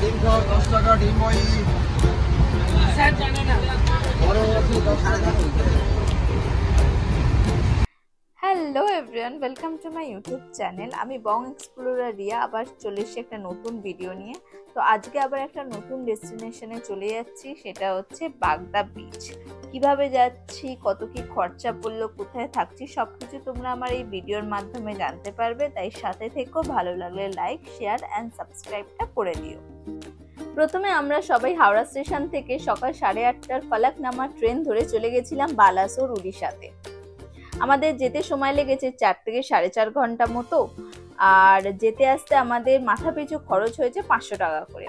ডিম খাও 10 টাকা ডিম ওই স্যার জানে না বড় আছে 10 টাকা। Hello everyone, welcome to my YouTube channel. আমি বং এক্সপ্লোরার রিয়া আবার চলে এসেছি একটা নতুন ভিডিও নিয়ে। তো আজকে আবার একটা নতুন ডেস্টিনেশনে চলে যাচ্ছি, সেটা হচ্ছে বাগদা বিচ। কিভাবে যাচ্ছি, কত কি খরচা পড়লো, কোথায় থাকছি, সবকিছু তোমরা আমার এই ভিডিওর মাধ্যমে জানতে পারবে। তাই সাথে থেকো, ভালো লাগলে লাইক, শেয়ার অ্যান্ড সাবস্ক্রাইবটা করে দিও। প্রথমে আমরা সবাই হাওড়া স্টেশন থেকে সকাল 8:30টার ফলকনামা ট্রেন ধরে চলে গেছিলাম বালাসোর, উড়িষ্যাতে। আমাদের যেতে সময় লেগেছে 4 থেকে 4.5 ঘন্টা মতো, আর যেতে আসতে আমাদের মাথা পিছু খরচ হয়েছে 500 টাকা করে।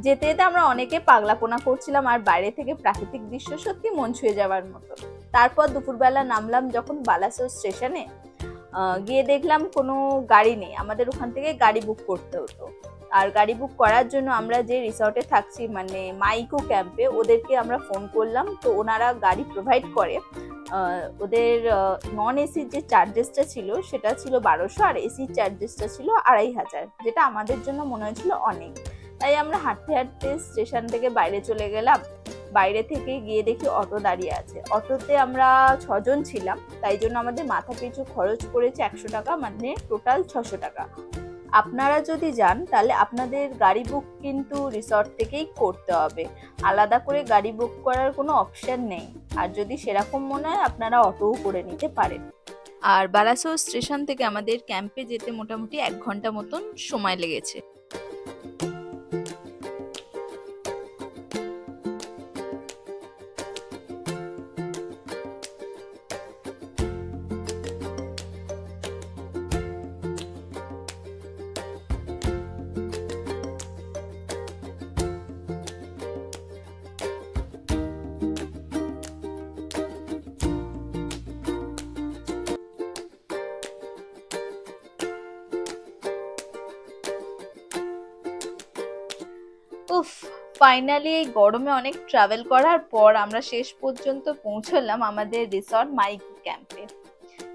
যেতে যেতে আমরা অনেকে পাগলাপোনা করছিলাম, আর বাইরে থেকে প্রাকৃতিক দৃশ্য সত্যি মন ছুঁয়ে যাওয়ার মতো। তারপর দুপুরবেলা নামলাম যখন বালাসোর স্টেশনে, গিয়ে দেখলাম কোনো গাড়ি নেই, আমাদের ওখান থেকে গাড়ি বুক করতে হতো। আর গাড়ি বুক করার জন্য আমরা যে রিসর্টে থাকছি মানে মাইকো ক্যাম্পে, ওদেরকে আমরা ফোন করলাম, তো ওনারা গাড়ি প্রোভাইড করে। ওদের নন এসির যে চার্জেসটা ছিল সেটা ছিল 1200, আর এসির চার্জেসটা ছিল 2500, যেটা আমাদের জন্য মনে হয়েছিল অনেক। তাই আমরা হাঁটতে হাঁটতে স্টেশন থেকে বাইরে চলে গেলাম। বাইরে থেকে গিয়ে দেখি অটো দাঁড়িয়ে আছে। অটোতে আমরা 6 জন ছিলাম, তাই জন্য আমাদের মাথা পিছু খরচ পড়েছে 100 টাকা, মানে টোটাল 600 টাকা। আপনারা যদি যান তাহলে আপনাদের গাড়ি বুক কিন্তু রিসর্ট থেকেই করতে হবে, আলাদা করে গাড়ি বুক করার কোনো অপশন নেই। আর যদি সেরকম মনে হয় আপনারা অটোও করে নিতে পারেন। আর বালাসোর স্টেশন থেকে আমাদের ক্যাম্পে যেতে মোটামুটি 1 ঘন্টা মতন সময় লেগেছে। উফ, ফাইনালি এই গরমে অনেক ট্রাভেল করার পর আমরা শেষ পর্যন্ত পৌঁছলাম আমাদের রিসর্ট মাইকো ক্যাম্পে।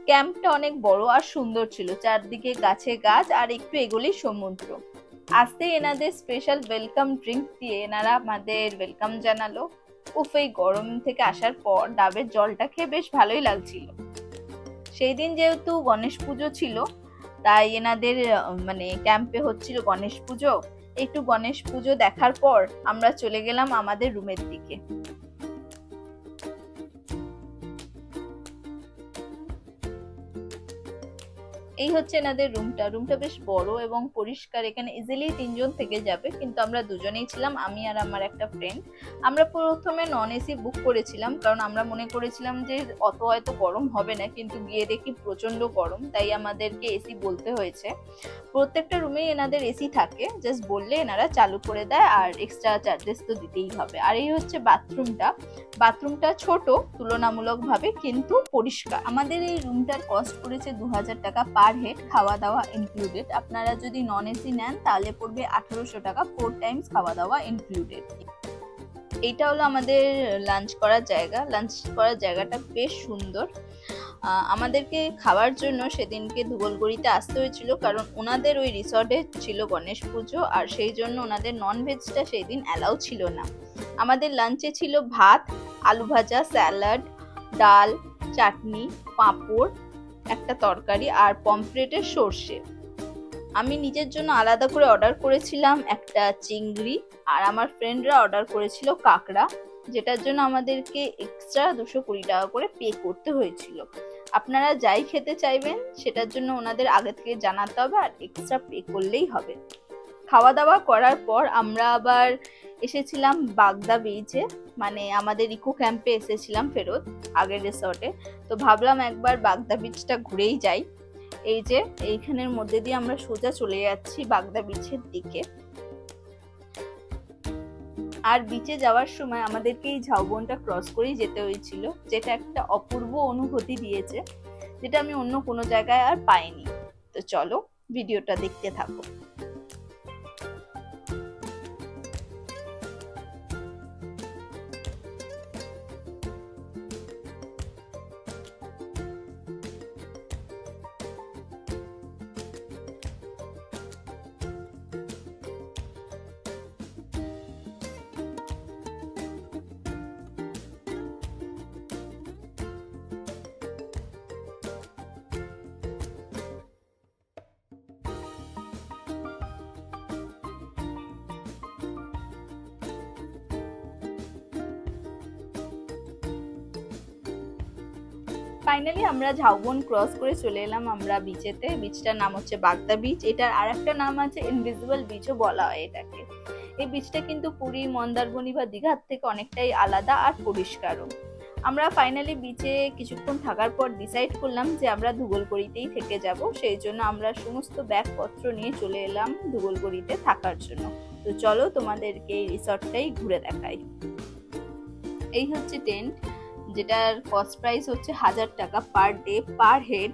ক্যাম্পটা অনেক বড় আর সুন্দর ছিল, চারদিকে গাছে গাছ, আর একটু এগোলেই সমুদ্র। আসতে এনাদের স্পেশাল ওয়েলকাম ড্রিঙ্ক দিয়ে এনারা আমাদের ওয়েলকাম জানালো। উফ, এই গরম থেকে আসার পর ডাবের জলটা খেয়ে বেশ ভালোই লাগছিল। সেই দিন যেহেতু গণেশ পুজো ছিল, তাই এনাদের মানে ক্যাম্পে হচ্ছিল গণেশ পুজো। একটু গণেশ পুজো দেখার পর আমরা চলে গেলাম আমাদের রুমের দিকে। এই হচ্ছে এনাদের রুমটা বেশ বড় এবং পরিষ্কার। এখানে ইজিলি 3 জন থেকে যাবে, কিন্তু আমরা দুজনেই ছিলাম, আমি আর আমার একটা ফ্রেন্ড। আমরা প্রথমে নন এসি বুক করেছিলাম, কারণ আমরা মনে করেছিলাম যে অত হয়তো গরম হবে না, কিন্তু গিয়ে দেখি প্রচন্ড গরম, তাই আমাদেরকে এসি বলতে হয়েছে। প্রত্যেকটা রুমেই এনাদের এসি থাকে, জাস্ট বললে এনারা চালু করে দেয়, আর এক্সট্রা চার্জেস তো দিতেই হবে। আর এই হচ্ছে বাথরুমটা ছোট তুলনামূলকভাবে, কিন্তু পরিষ্কার। আমাদের এই রুমটার কস্ট পড়েছে 2000 টাকা পার হেড, খাওয়া দাওয়া ইনক্লুডেড। আপনারা যদি নন এসি নেন তাহলে পড়বে 1800 টাকা, 4 টাইমস খাওয়া দাওয়া ইনক্লুডেড। এইটা হলো আমাদের লাঞ্চ করার জায়গাটা বেশ সুন্দর। আমাদেরকে খাওয়ার জন্য সেদিনকে ধুবলগড়িতে আসতে হয়েছিল, কারণ ওনাদের ওই রিসর্টে ছিল গণেশ পুজো, আর সেই জন্য ওনাদের ননভেজটা সেই দিন অ্যালাউ ছিল না। আমাদের লাঞ্চে ছিল ভাত, আলু ভাজা, স্যালাড, ডাল, চাটনি, পাঁপড়, একটা তরকারি, আর পমফ্রেটের সর্ষে। আমি নিজের জন্য আলাদা করে অর্ডার করেছিলাম একটা চিংড়ি, আর আমার ফ্রেন্ডরা অর্ডার করেছিল কাঁকড়া, যেটার জন্য আমাদেরকে এক্সট্রা 220 টাকা করে পে করতে হয়েছিল। আপনারা যাই খেতে চাইবেন সেটার জন্য ওনাদের আগে থেকে জানাতে হবে, আর এক্সট্রা পে করলেই হবে। খাওয়া দাওয়া করার পর আমরা আবার এসেছিলাম বাগদা বিচে, মানে আমাদের ইকো ক্যাম্পে এসেছিলাম ফেরত আগের রিসর্টে। তো ভাবলাম একবার বাগদা বিচটা ঘুরেই যাই। এই যে এইখানের মধ্যে দিয়ে আমরা সোজা চলে যাচ্ছি বাগদা বিচের দিকে। আর বিচে যাওয়ার সময় আমাদেরকে এই ঝাউবনটা ক্রস করেই যেতে হয়েছিল, যেটা একটা অপূর্ব অনুভূতি দিয়েছে, যেটা আমি অন্য কোনো জায়গায় আর পাইনি। তো চলো ভিডিওটা দেখতে থাকো। ফাইনালি আমরা ঝাউবন ক্রস করে চলে এলাম আমরা বিচেতে। বিচটার নাম হচ্ছে বাগদা বিচ। এটার আরেকটা নাম আছে ইনভিজিবল বিচও বলা হয় এটাকে। এই বিচটা কিন্তু পুরী, মন্দারমণি বা দীঘার থেকে অনেকটাই আলাদা আর পরিষ্কারও। আমরা ফাইনালি বিচে কিছুক্ষণ থাকার পর ডিসাইড করলাম যে আমরা ধুবলগড়িতেই থেকে যাব। সেই জন্য আমরা সমস্ত ব্যাগপত্র নিয়ে চলে এলাম ধুবলগড়িতে থাকার জন্য। তো চলো তোমাদেরকে এই রিসর্টটাই ঘুরে দেখাই। এই হচ্ছে টেন্ট, যেটার কস্ট প্রাইস হচ্ছে 1000 টাকা পার ডে পার হেড,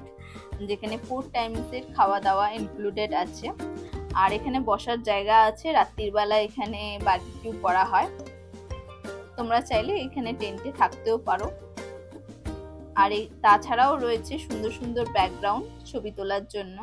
যেখানে 4 টাইমসের খাওয়া দাওয়া ইনক্লুডেড আছে। আর এখানে বসার জায়গা আছে, রাত্রির বেলা এখানে বারবিকিউ করা হয়। তোমরা চাইলে এখানে টেন্টে থাকতেও পারো। আর তাছাড়াও রয়েছে সুন্দর সুন্দর ব্যাকগ্রাউন্ড ছবি তোলার জন্য।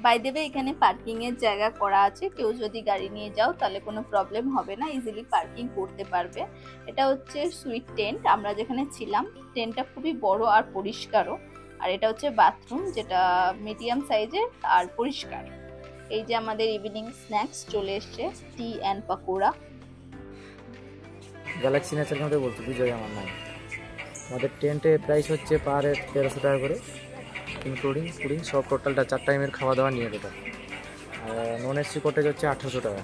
বাই দ্য ওয়ে এখানে পার্কিং এর জায়গা করা আছে, কেউ যদি গাড়ি নিয়ে যাও তাহলে কোনো প্রবলেম হবে না, ইজিলি পার্কিং করতে পারবে। এটা হচ্ছে সুইট টেন্ট, আমরা যেখানে ছিলাম। টেন্টটা খুবই বড় আর পরিষ্কারও। আর এটা হচ্ছে বাথরুম, যেটা মিডিয়াম সাইজের আর পরিষ্কার। এই যে আমাদের ইভিনিং স্ন্যাক্স চলে এসছে, টি অ্যান্ড পাকোড়া। গ্যালাক্সি নেচার মধ্যে বলতে বিজয় আমার নাম। আমাদের টেন্টের প্রাইস হচ্ছে পার হেড 1300 টাকা করে, ইনক্লুডিং ফুডিং সব টোটালটা 4 টাইমের খাওয়া দাওয়া নিয়ে টোটাল। আর নন এসি কটেজ হচ্ছে 800 টাকা।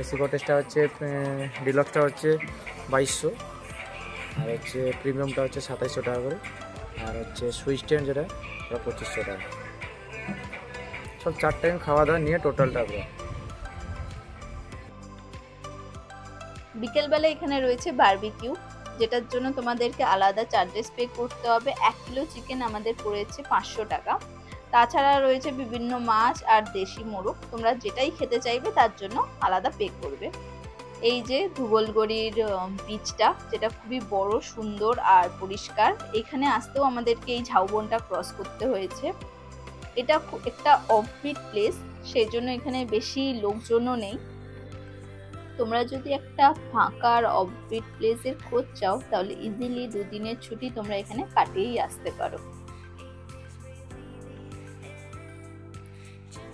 এসি কটেজটা হচ্ছে ডিলক্সটা হচ্ছে 2200, আর হচ্ছে প্রিমিয়ামটা হচ্ছে 2700 টাকা করে। আর হচ্ছে সুইচ টেন্ট যেটা ওটা 2500 টাকা। সব 4 টাইম খাওয়া দাওয়া নিয়ে টোটালটা পুরো। বিকেলবেলা এখানে রয়েছে বারবিকিউ, যেটার জন্য তোমাদেরকে আলাদা চার্জেস পে করতে হবে। 1 কিলো চিকেন আমাদের পড়েছে 500 টাকা। তাছাড়া রয়েছে বিভিন্ন মাছ আর দেশি মোরগ, তোমরা যেটাই খেতে চাইবে তার জন্য আলাদা পে করবে। এই যে ধুবলগড়ির বিচটা, যেটা খুবই বড়, সুন্দর আর পরিষ্কার। এখানে আসতেও আমাদেরকে এই ঝাউবনটা ক্রস করতে হয়েছে। এটা একটা অফবিট প্লেস, সেই জন্য এখানে বেশি লোকজনও নেই। তোমরা যদি একটা ফাঁকা আর অফবিট প্লেসের খোঁজ চাও তাহলে ইজিলি 2 দিনের ছুটি তোমরা এখানে কাটিয়েই আসতে পারো।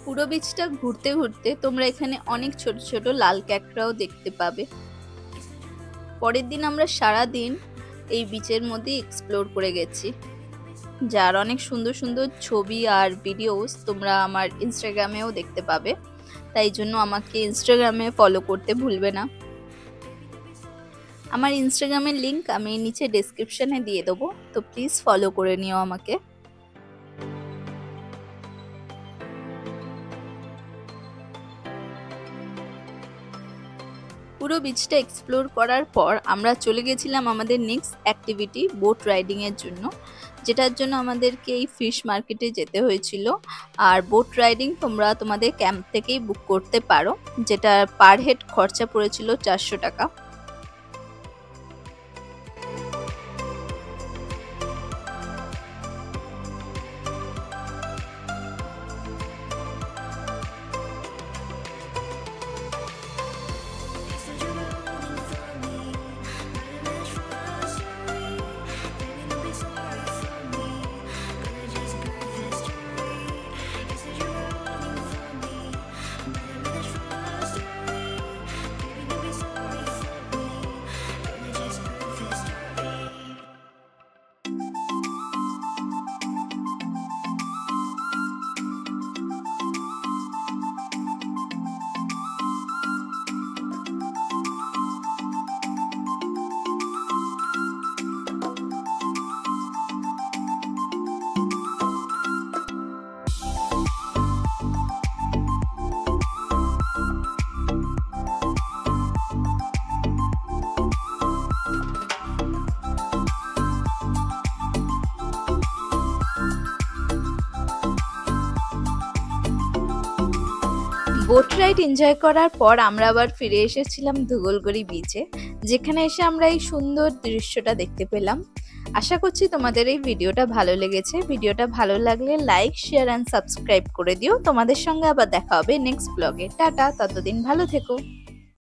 পুরো বিচটা ঘুরতে ঘুরতে তোমরা এখানে অনেক ছোট ছোট লাল ক্যাকড়াও দেখতে পাবে। পরের দিন আমরা সারা দিন এই বিচের মধ্যে এক্সপ্লোর করে গেছি, যার অনেক সুন্দর সুন্দর ছবি আর ভিডিওস তোমরা আমার ইনস্টাগ্রামেও দেখতে পাবে। তাই জন্য আমাকে ইনস্টাগ্রামে ফলো করতে ভুলবে না। আমার ইনস্টাগ্রামের লিংক আমি নিচে ডেসক্রিপশনে দিয়ে দেবো, তো প্লিজ ফলো করে নিও আমাকে। পুরো বিচটা এক্সপ্লোর করার পর আমরা চলে গেছিলাম আমাদের নেক্সট অ্যাক্টিভিটি বোট রাইডিং এর জন্য, যেটার জন্য আমাদেরকে এই ফিশ মার্কেটে যেতে হয়েছিল। আর বোট রাইডিং তোমরা তোমাদের ক্যাম্প থেকেই বুক করতে পারো, যেটা পার হেড খরচা পড়েছিল 400 টাকা। বোট রাইড এনজয় করার পর আমরা আবার ফিরে এসেছিলাম ধুবলগড়ি বিচে, যেখানে এসে আমরা এই সুন্দর দৃশ্যটা দেখতে পেলাম। আশা করছি তোমাদের এই ভিডিওটা ভালো লেগেছে। ভিডিওটা ভালো লাগলে লাইক, শেয়ার অ্যান্ড সাবস্ক্রাইব করে দিও। তোমাদের সঙ্গে আবার দেখা হবে নেক্সট ব্লগে। টাটা, ততদিন ভালো থেকো।